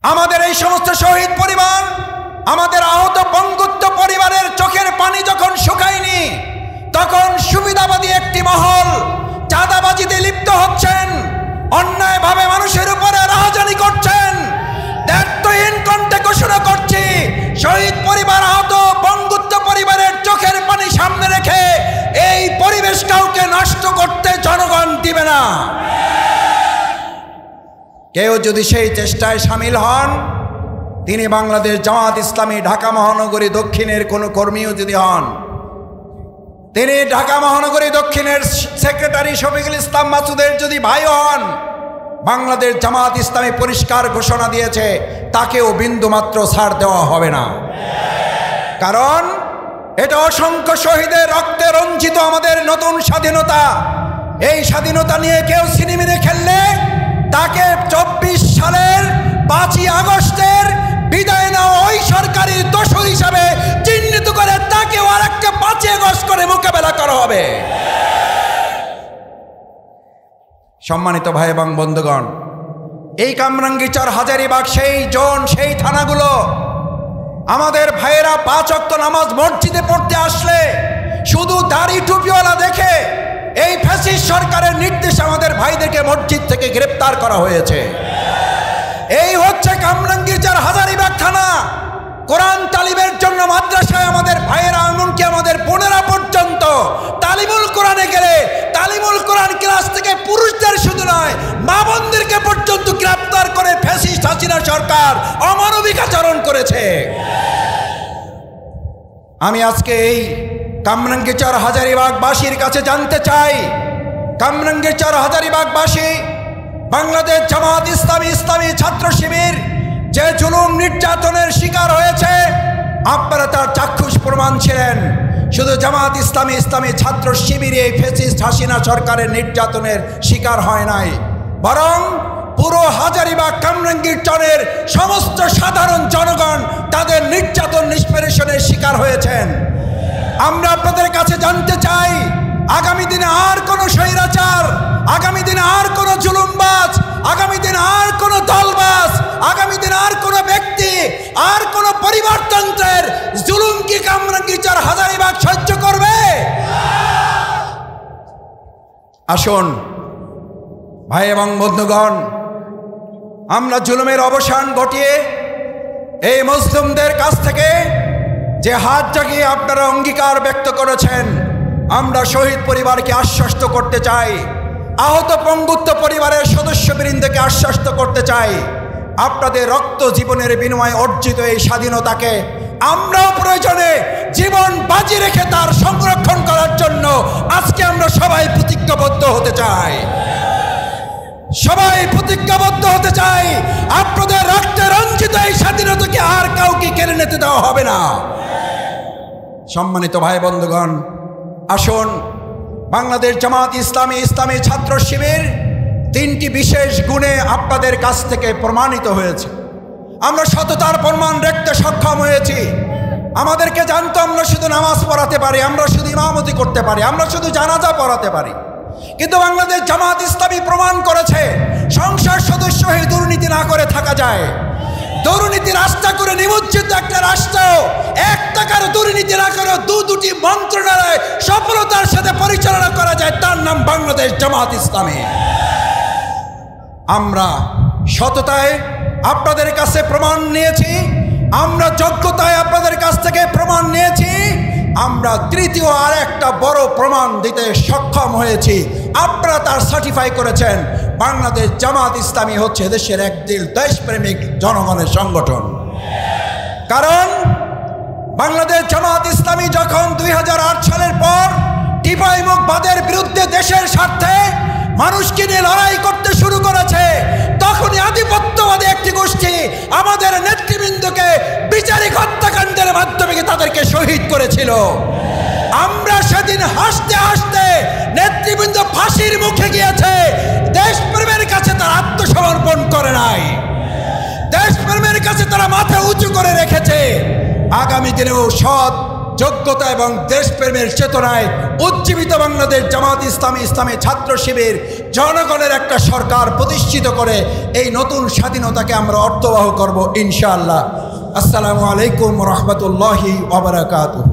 আমাদের এই সমস্ত শহীদ পরিবার, আমাদের আহত পঙ্গুত্ব পরিবারের চোখের পানি যখন শুকায়নি, তখন সুবিধাবাদী একটি মহল চাঁদাবাজিতে লিপ্ত হচ্ছেন, অন্যায়ভাবে মানুষের উপরে রাহাজানি করছেন। দায়িত্বহীন কণ্ঠে ঘোষণা করছি, শহীদ পরিবার, আহত পঙ্গুত্ব পরিবারের চোখের পানি সামনে রেখে এই পরিবেশ কাউকে নষ্ট করতে জনগণ দিবে না। কেউ যদি সেই চেষ্টায় সামিল হন, তিনি বাংলাদেশ জামাত ইসলামী ঢাকা মহানগরী দক্ষিণের কোনো কর্মীও যদি হন, তিনি ঢাকা মহানগরী দক্ষিণের সেক্রেটারি শফিকুল ইসলাম মাসুদের যদি ভাই হন, বাংলাদেশ জামাত ইসলামী পরিষ্কার ঘোষণা দিয়েছে তাকেও বিন্দুমাত্র ছাড় দেওয়া হবে না। কারণ এটা অসংখ্য শহীদের রক্তে রঞ্জিত আমাদের নতুন স্বাধীনতা। এই স্বাধীনতা নিয়ে কেউ সিনেমিনে খেললে তাকে 24 সালের 5ই আগস্টের বিদায় নেওয়া ওই সরকারের দোষর হিসাবে চিহ্নিত করে তাকেও আরেকটা 5ই আগস্ট করে মোকাবেলা করা হবে। সম্মানিত ভাই এবং বন্ধুগণ, এই কামরাঙ্গীরচর, হাজারীবাগ সেই জোন, সেই থানাগুলো আমাদের ভাইয়েরা 5 ওয়াক্ত নামাজ মসজিদে পড়তে আসলে শুধু দাড়ি টুপিওয়ালা দেখে এই ফ্যাসিস্ট সরকারের নির্দেশে আমাদের ভাইদেরকে মসজিদ থেকে গ্রেপ্তার করা হয়েছে। এই হচ্ছে কামরাঙ্গীরচর হাজারীবাগ থানা। কোরআন তালিমের জন্য মাদ্রাসায় আমাদের ভাইয়েরা, এমনকি আমাদের বোনেরা পর্যন্ত তালিমুল কোরআনে গেলে তালিমুল কোরআন ক্লাস থেকে পুরুষদের শুধু নয়, মা বোনদেরকে পর্যন্ত গ্রেপ্তার করে ফ্যাসিস্ট হাসিনা সরকার অমানবিক আচরণ করেছে। আমি আজকে এই কামরাঙ্গীরচর হাজারীবাগবাসীর কাছে জানতে চাই, কামরাঙ্গীরচর হাজারীবাগবাসী, বাংলাদেশ জামাত ইসলামী, ইসলামী ছাত্র শিবির যে জুলুম নির্যাতনের শিকার হয়েছে, আপনারা তার চাক্ষুষ প্রমাণ ছিলেন। শুধু জামাত ইসলামী, ইসলামী ছাত্র শিবির এই ফ্যাসিস্ট হাসিনা সরকারের নির্যাতনের শিকার হয় নাই, বরং পুরো হাজারীবাগ কামরাঙ্গীরচরের সমস্ত সাধারণ জনগণ তাদের নির্যাতন নিষ্পেষণের শিকার হয়েছেন। আমরা আপনাদের কাছে জানতে চাই, আগামী দিনে আর কোনো স্বৈরাচার, আগামী দিনে আর কোনো জুলুমবাজ, আগামী দিনে আর কোনো দলবাজ, আগামী দিনে আর কোনো ব্যক্তি, আর কোনো পরিবারতন্ত্রের জুলুম কি কামরাঙ্গীরচর হাজারীবাগ সহ্য করবে? আসুন ভাই এবং বন্ধুগণ, আমরা জুলুমের অবসান ঘটিয়ে এই মুসলিমদের কাছ থেকে যে হাত জাগিয়ে আপনারা অঙ্গীকার ব্যক্ত করেছেন, আমরা শহীদ পরিবারকে আশ্বস্ত করতে চাই, আহত পঙ্গুত্ব পরিবারের সদস্যবৃন্দকে আশ্বস্ত করতে চাই, আপনাদের রক্ত জীবনের বিনিময়ে অর্জিত এই স্বাধীনতাকে আমরাও প্রয়োজনে জীবন বাজি রেখে তার সংরক্ষণ করার জন্য আজকে আমরা সবাই প্রতিজ্ঞাবদ্ধ হতে চাই। সবাই প্রতিজ্ঞাবদ্ধ হতে চাই, আপনাদের রক্তে রঞ্জিত এই স্বাধীনতাকে আর কাউকে কেড়ে নিতে দেওয়া হবে না। সম্মানিত ভাই বন্ধুগণ, আসুন, বাংলাদেশ জামাত ইসলামী, ইসলামী ছাত্র শিবির 3টি বিশেষ গুণে আপনাদের কাছ থেকে প্রমাণিত হয়েছে। আমরা সততার প্রমাণ রাখতে সক্ষম হয়েছি। আমাদেরকে জানতো আমরা শুধু নামাজ পড়াতে পারি, আমরা শুধু ইমামতি করতে পারি, আমরা শুধু জানাজা পড়াতে পারি, কিন্তু বাংলাদেশ জামাত ইসলামী প্রমাণ করেছে সংসদ সদস্য হয়ে দুর্নীতি না করে থাকা যায়। দুর্নীতি রাস্তা করে নিমজ্জিত একটা রাষ্ট্র 1 টাকার দুর্নীতি না করে 2-2টি মন্ত্রণালয় সফলতার সাথে পরিচালনা করা যায়, তার নাম বাংলাদেশ জামাত ইসলামী। আমরা সততায় আপনাদের কাছে প্রমাণ নিয়েছি, আমরা যোগ্যতায় আপনাদের কাছ থেকে প্রমাণ নিয়েছি, আমরা তৃতীয় আর একটা বড় প্রমাণ দিতে সক্ষম হয়েছি। আপনারা তার সার্টিফাই করেছেন, বাংলাদেশ জামাত ইসলামী হচ্ছে দেশের একদিল দেশপ্রেমিক জনগণের সংগঠন। কারণ বাংলাদেশ জামাত ইসলামী যখন 2008 সালের পর টিপাইমুখবাদের বিরুদ্ধে দেশের স্বার্থে মানুষকে নিয়ে লড়াই করতে শুরু করেছে, তখনই আধিপত্যবাদী একটি গোষ্ঠী আমাদের নেতৃবৃন্দকে বিচারিক হত্যাকাণ্ডের মাধ্যমে তাদেরকে শহীদ করেছিল। আমরা সেদিন হাসতে হাসতে নেতৃবৃন্দ ফাঁসির মুখে গিয়েছে, দেশপ্রেমের কাছে তারা আত্মসমর্পণ করে নাই, দেশপ্রেমের কাছে তারা মাথা উঁচু করে রেখেছে। আগামী দিনেও সৎ যোগ্যতা এবং দেশপ্রেমের চেতনায় উজ্জীবিত বাংলাদেশ জামাত ইসলামী, ইসলামী ছাত্র শিবির জনগণের একটা সরকার প্রতিষ্ঠিত করে এই নতুন স্বাধীনতাকে আমরা অর্থবহ করব ইনশাআল্লাহ। আসসালামু আলাইকুম ওয়া রাহমাতুল্লাহি ওয়া বারাকাতুহু।